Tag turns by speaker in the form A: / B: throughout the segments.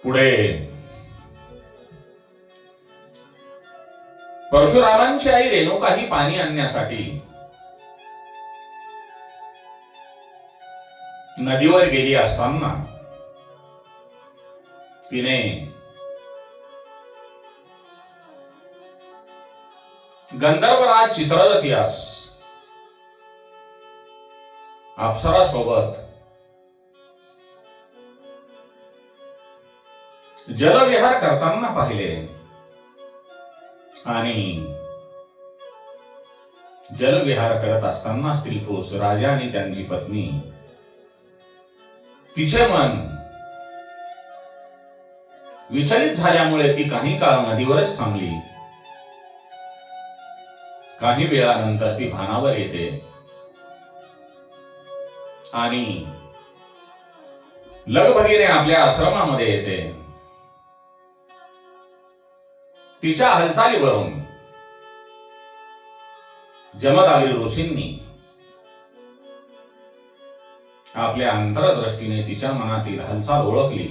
A: पुढे परशुरामांची आई रेणुका ही पाणी आणण्यासाठी नदीवर गेली असताना तिने गंधर्वराज चित्ररथीस अप्सरा सोबत जलविहार करताना पाहिले आणि जलविहार करत असताना स्त्री पुरुष राजा आणि त्यांची पत्नी तिचे मन विचलित झाल्यामुळे ती काही काळ नदीवरच थांबली. काही वेळानंतर ती भानावर येते आणि लगबगीने आपल्या आश्रमामध्ये येते. तिच्या हालचालीवरून जमदग्नी ऋषींनी आपल्या अंतरदृष्टीने तिच्या मनातील हालचाल ओळखली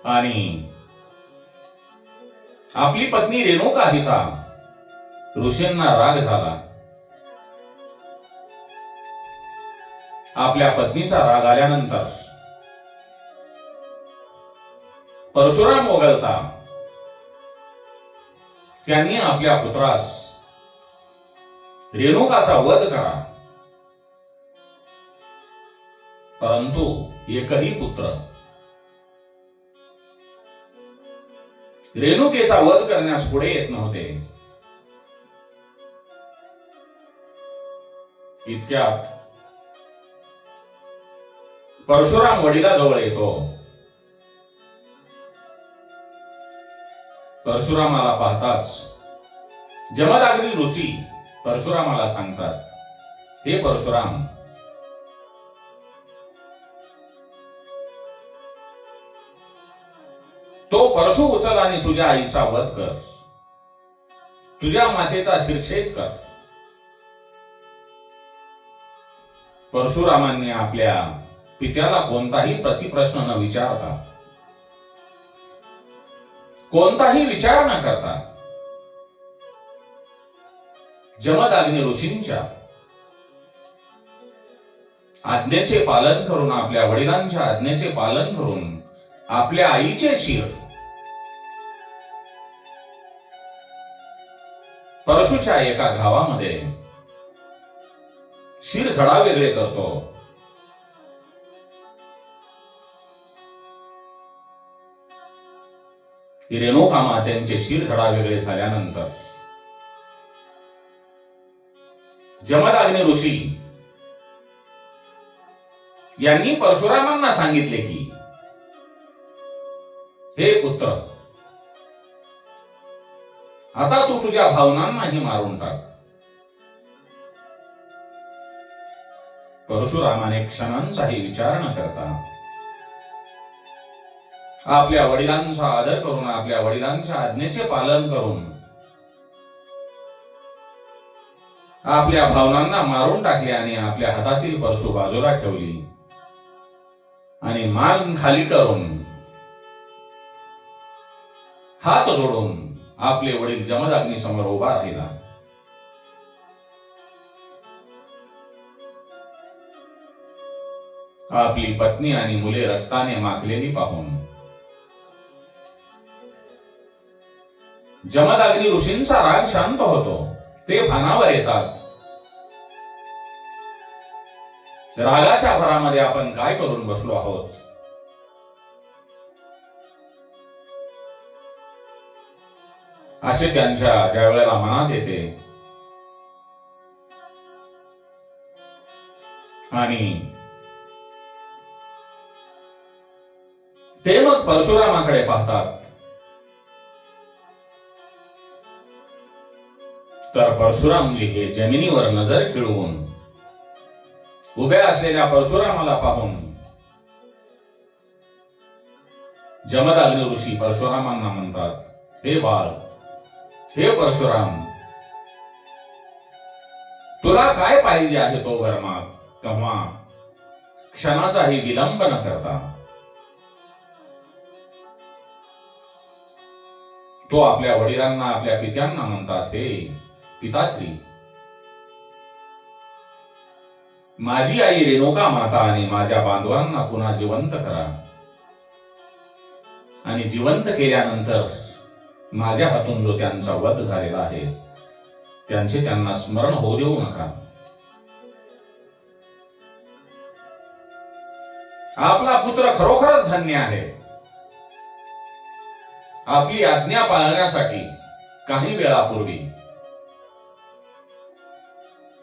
A: आणि आपली पत्नी रेणुका हिचा ऋषींना राग झाला. आपल्या पत्नीचा राग आल्यानंतर परशुराम वगळता त्यांनी आपल्या पुत्रास रेणुकाचा वध करा, परंतु एकही पुत्र रेणुकेचा वध करण्यास पुढे येत नव्हते. इतक्यात परशुराम वडिलाजवळ येतो. परशुरामाला पाहताच जमदग्नी ऋषी परशुरामाला सांगतात, हे परशुराम, तो परशु उचल आणि तुझ्या आईचा वध कर, तुझ्या मातेचा शिरछेद कर. परशुरामांनी आपल्या पित्याला कोणताही प्रतिप्रश्न न विचारता, कोणताही विचार न करता जमदग्नी ऋषींच्या आज्ञेचे पालन करून, आपल्या वडिलांच्या आज्ञेचे पालन करून आपल्या आईचे शिर परशुच्या एका गावामध्ये शिर धडा वेगळे करतो. रेणुका मातेंचे शिर धडा वेगळे झाल्यानंतर जमदग्नी ऋषी यांनी परशुरामांना सांगितले की, हे पुत्र, आता तू तुझ्या भावनांनाही मारून टाक. परशुरामाने क्षणांचाही विचार न करता आपल्या वडिलांचा आदर करून, आपल्या वडिलांच्या आज्ञेचे पालन करून आपल्या भावनांना मारून टाकले आणि आपल्या हातातील परशु बाजूला ठेवली आणि मान खाली करून हात जोडून आपले वडील जमदग्नी समोर उभा राहिला. आपली पत्नी आणि मुले रक्ताने माखलेली पाहून जमदग्नी ऋषींचा राग शांत होतो. ते भानावर येतात. रागाच्या भरामध्ये आपण काय करून बसलो आहोत. असे त्यांच्या ज्या वेळेला मनात येते आणि ते मग परशुरामाकडे पाहतात, तर परशुरामजी हे जमिनीवर नजर खिळवून उभ्या असलेल्या परशुरामाला पाहून जमदग्नी ऋषी परशुरामांना म्हणतात, हे बाळ, हे परशुराम, तुला काय पाहिजे आहे तो वर माग. तेव्हा क्षणाचाही विलंब न करता तो आपल्या वडिलांना, आपल्या पित्यांना म्हणतात, हे पिताश्री, माझी आई रेणुका माता आणि माझ्या बांधवांना पुन्हा जिवंत करा आणि जिवंत केल्यानंतर माझ्या हातून जो त्यांचा वध झालेला आहे त्यांचे त्यांना स्मरण होऊ देऊ नका. आपला पुत्र खरोखरच धन्य आहे. आपली आज्ञा पाळण्यासाठी काही वेळापूर्वी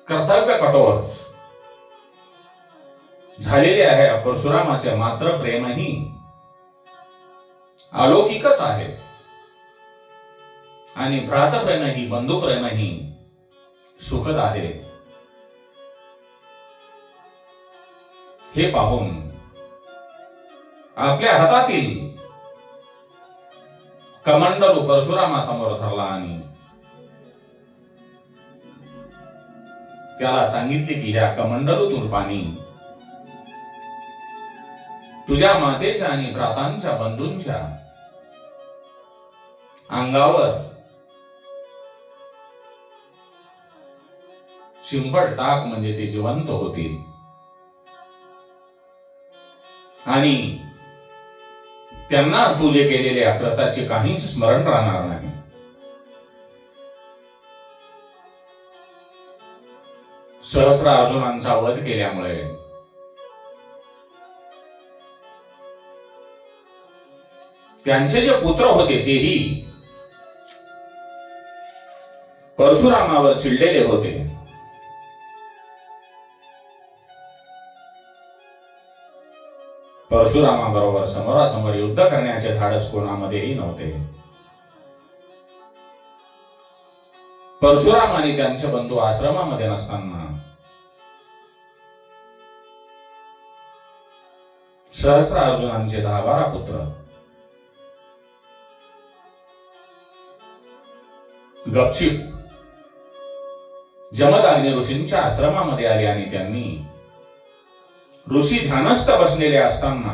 A: कर्तव्य कठोर झालेले आहे. परशुरामाचे मात्र प्रेमही अलौकिकच आहे आणि भ्रातप्रेमही, बंधुप्रेमही सुखद आहे. हे पाहून आपल्या हातातील कमंडलू परशुरामासमोर धरला आणि त्याला सांगितले की ह्या कमंडलूतून पाणी तुझ्या मातेच्या आणि भ्रातांच्या, बंधूंच्या अंगावर शिंपड टाक, म्हणजे ते जिवंत होतील आणि त्यांना तू जे केलेले अकृत्याचे काही स्मरण राहणार नाही. सहस्र अर्जुनांचा वध केल्यामुळे त्यांचे जे पुत्र होते तेही परशुरामावर चिडलेले होते. परशुरामाबरोबर समोरासमोर युद्ध करण्याचे धाडस कोणामध्येही नव्हते. परशुराम आणि त्यांचे बंधू आश्रमामध्ये नसताना सहस्र अर्जुनांचे 10-12 पुत्र गपचिप जमदग्नी ऋषींच्या आश्रमामध्ये आले आणि त्यांनी ऋषी ध्यानस्थ बसलेले असताना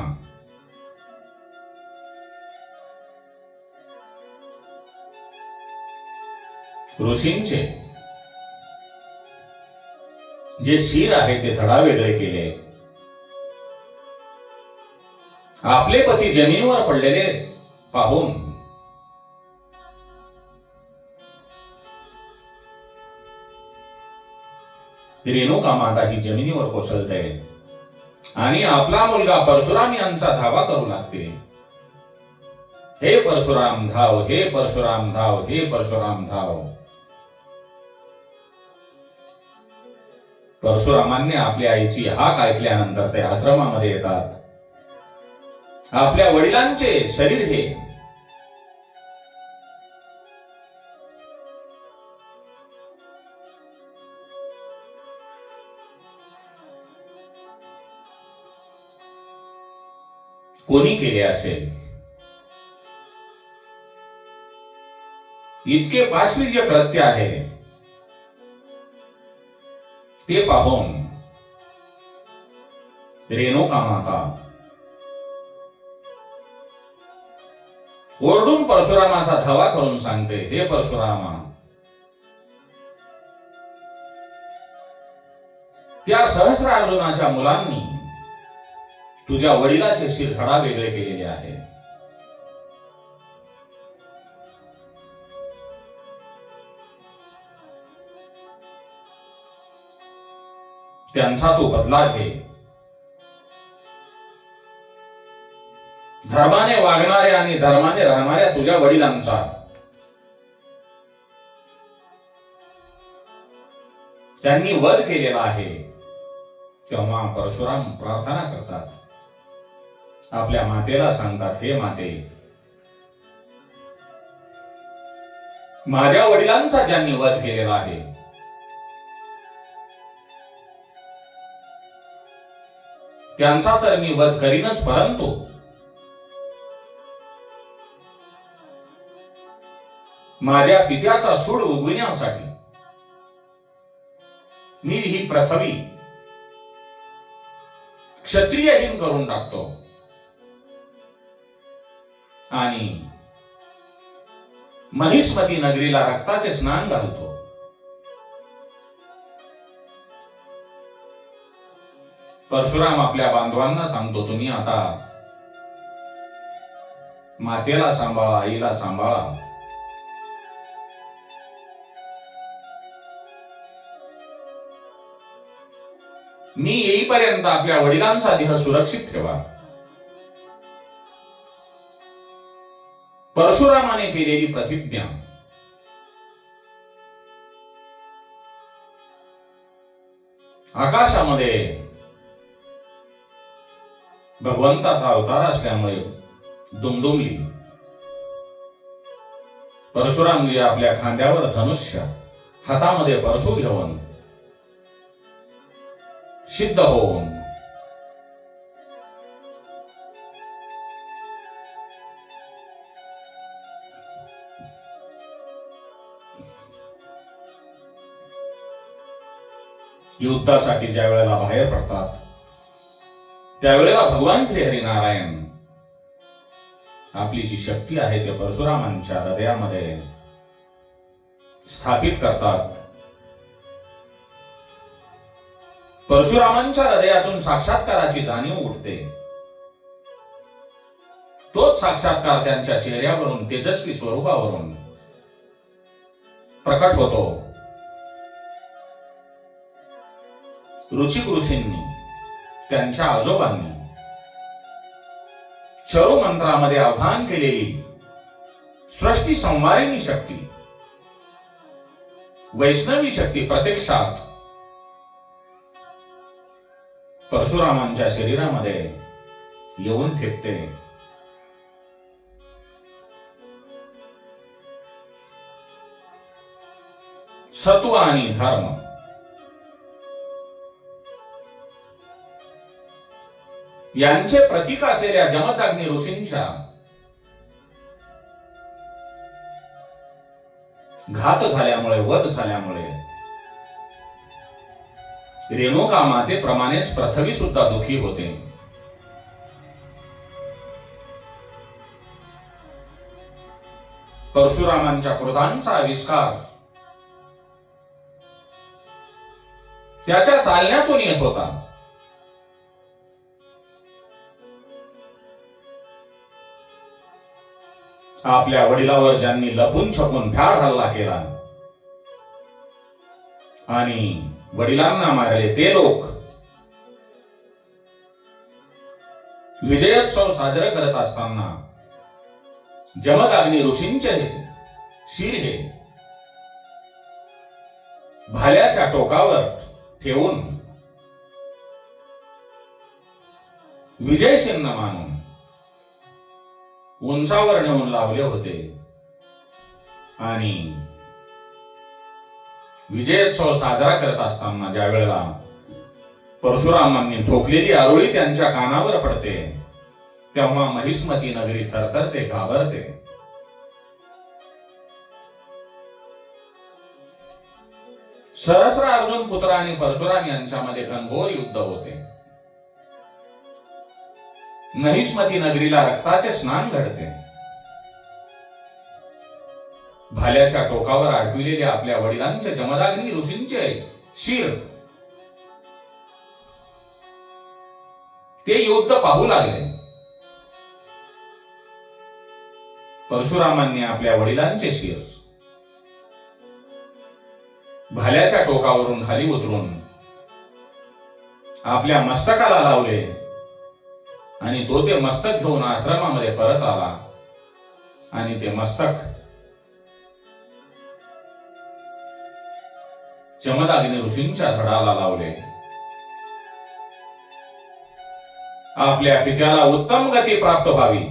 A: ऋषींचे जे शिर आहे ते धडा वेगळे केले. आपले पती जमिनीवर पडलेले पाहून रेणुका माता ही जमिनीवर कोसळते आणि आपला मुलगा परशुराम यांचा धावा करू लागते. हे परशुराम धाव, हे परशुराम धाव, हे परशुराम धाव. परशुरामांनी आपल्या आईची हाक ऐकल्यानंतर ते आश्रमामध्ये येतात. आपल्या वडिलांचे शरीर हे कोणी केले असेल, इतके पाशवी जे कृत्य आहे ते पाहून रेणुका माता ओरडून परशुरामाचा धावा करून सांगते, हे परशुरामा, त्या सहस्र अर्जुनाच्या मुलांनी तुझ्या वडिलाचे शिर धडा वेगळे केलेले आहे. त्यांचा तू बदला घे. धर्माने वागणाऱ्या आणि धर्माने राहणाऱ्या तुझ्या वडिलांचा त्यांनी वध केलेला आहे. तेव्हा परशुराम प्रार्थना करतात, आपल्या मातेला सांगतात, हे माते, माझ्या वडिलांचा ज्यांनी वध केलेला आहे त्यांचा तर मी वध करीनच, परंतु माझ्या पित्याचा सूड उगविण्यासाठी मी ही पृथ्वी क्षत्रियहीन करून टाकतो आणि महिष्मती नगरीला रक्ताचे स्नान घालतो. परशुराम आपल्या बांधवांना सांगतो, तुम्ही आता मातेला सांभाळा, आईला सांभाळा. मी येईपर्यंत आपल्या वडिलांचा देह सुरक्षित ठेवा. परशुरामाने केलेली प्रतिज्ञा आकाशामध्ये भगवंताचा अवतार असल्यामुळे दुमदुमली. परशुरामजी आपल्या खांद्यावर धनुष्य, हातामध्ये परशु घेऊन सिद्ध होऊन युद्धासाठी ज्या वेळेला बाहेर पडतात त्यावेळेला भगवान श्री हरिनारायण आपली जी शक्ती आहे ते परशुरामांच्या हृदयामध्ये स्थापित करतात. परशुरामांच्या हृदयातून साक्षात्काराची जाणीव उठते. तोच साक्षात्कार त्यांच्या चेहऱ्यावरून, तेजस्वी स्वरूपावरून प्रकट होतो. ऋषिक ऋषींनी, त्यांच्या आजोबांनी चरु मंत्रामध्ये आव्हान केलेली सृष्टी संवारिणी शक्ती, वैष्णवी शक्ती प्रत्यक्षात परशुरामांच्या शरीरामध्ये येऊन ठेपते. सत्व आणि धर्म यांचे प्रतीक असलेल्या जमदग्नी ऋषींच्या घात झाल्यामुळे, वध झाल्यामुळे रेणुका मातेप्रमाणेच पृथ्वी सुद्धा दुखी होते. परशुरामांच्या क्रोधांचा आविष्कार त्याच्या चालण्यातून येत होता. आपल्या वडिलावर ज्यांनी लपून छपून भ्याड हल्ला केला आणि वडिलांना मारले ते लोक विजयोत्सव साजरे करत असताना जमदग्नी ऋषींचे शिर हे भाल्याच्या टोकावर ठेवून विजय चिन्ह मानून उंचावर नेऊन लावले होते आणि विजयोत्सव साजरा करत असताना ज्या वेळेला परशुरामांनी ठोकलेली आरोळी त्यांच्या कानावर पडते तेव्हा महिष्मती नगरी थरथरते, घाबरते. सहस्र अर्जुन पुत्र आणि परशुराम यांच्यामध्ये घनघोर युद्ध होते. महिष्मती नगरीला रक्ताचे स्नान घडते. भाल्याच्या टोकावर अडकविलेले आपल्या वडिलांचे जमदग्नी ऋषींचे शिर ते युद्ध पाहू लागले. परशुरामांनी आपल्या वडिलांचे शिर भाल्याच्या टोकावरून खाली उतरून आपल्या मस्तकाला लावले आणि तो ते मस्तक घेऊन आश्रमामध्ये परत आला आणि ते मस्तक जमदग्नी ऋषींच्या धडाला लावले. आपल्या पित्याला उत्तम गती प्राप्त व्हावी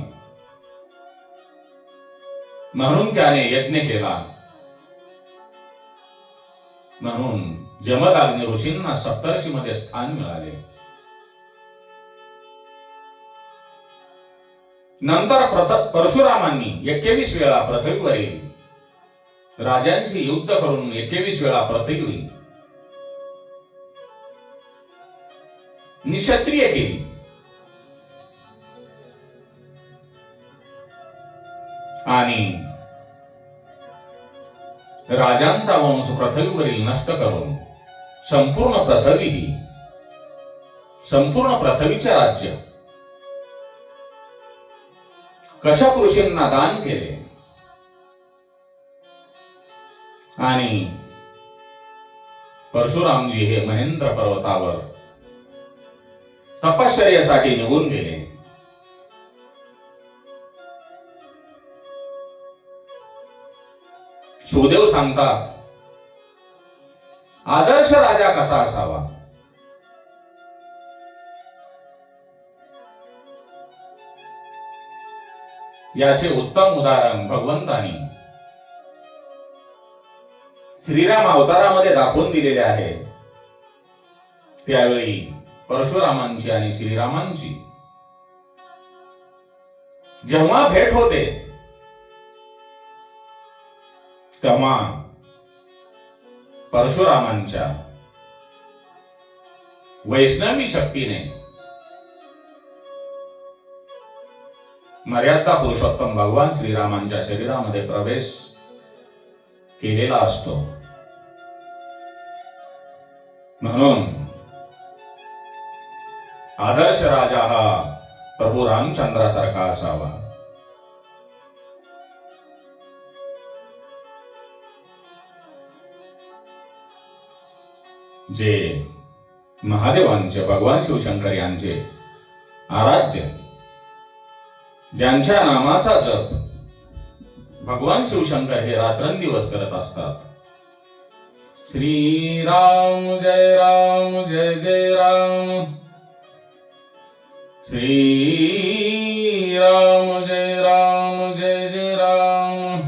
A: म्हणून त्याने यज्ञ केला. म्हणून जमदग्नी ऋषींना सप्तर्षी मध्ये स्थान मिळाले. नंतर परशुरामांनी 21 वेळा पृथ्वीवरील राजांशी युद्ध करून 21 वेळा पृथ्वी निक्षत्रिय केली. आणि राजांचा वंश पृथ्वीवरील नष्ट करून संपूर्ण पृथ्वीचे राज्य कशपुरुषींना दान केले आणि परशुरामजी हे महेंद्र पर्वतावर तपश्चर्येसाठी निघून गेले. सुखदेव सांगतात, आदर्श राजा कसा असावा? याचे उत्तम उदाहरण भगवंतानी श्रीराम अवतारामध्ये दाखवून दिलेले आहे. त्यावेळी परशुरामांची आणि श्रीरामांची जेव्हा भेट होते तेव्हा परशुरामांच्या वैष्णवी शक्तीने मर्यादा पुरुषोत्तम भगवान श्रीरामांच्या शरीरामध्ये प्रवेश केलेला असतो. म्हणून आदर्श राजा हा प्रभू रामचंद्रासारखा असावा. जे महादेवांचे भगवान शिवशंकर यांचे आराध्य, ज्यांच्या नामाचा जप भगवान शिवशंकर हे रात्रंदिवस करत असतात. श्री राम जय जय राम, श्री राम जय जय राम.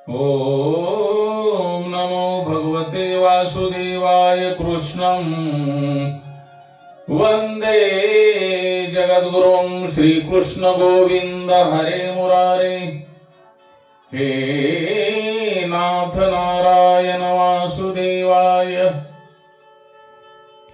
A: ओम नमो भगवते वासुदेवाय. कृष्णं वंदे जगद्गुरुं श्रीकृष्ण गोविंद हरे मुरारे. हे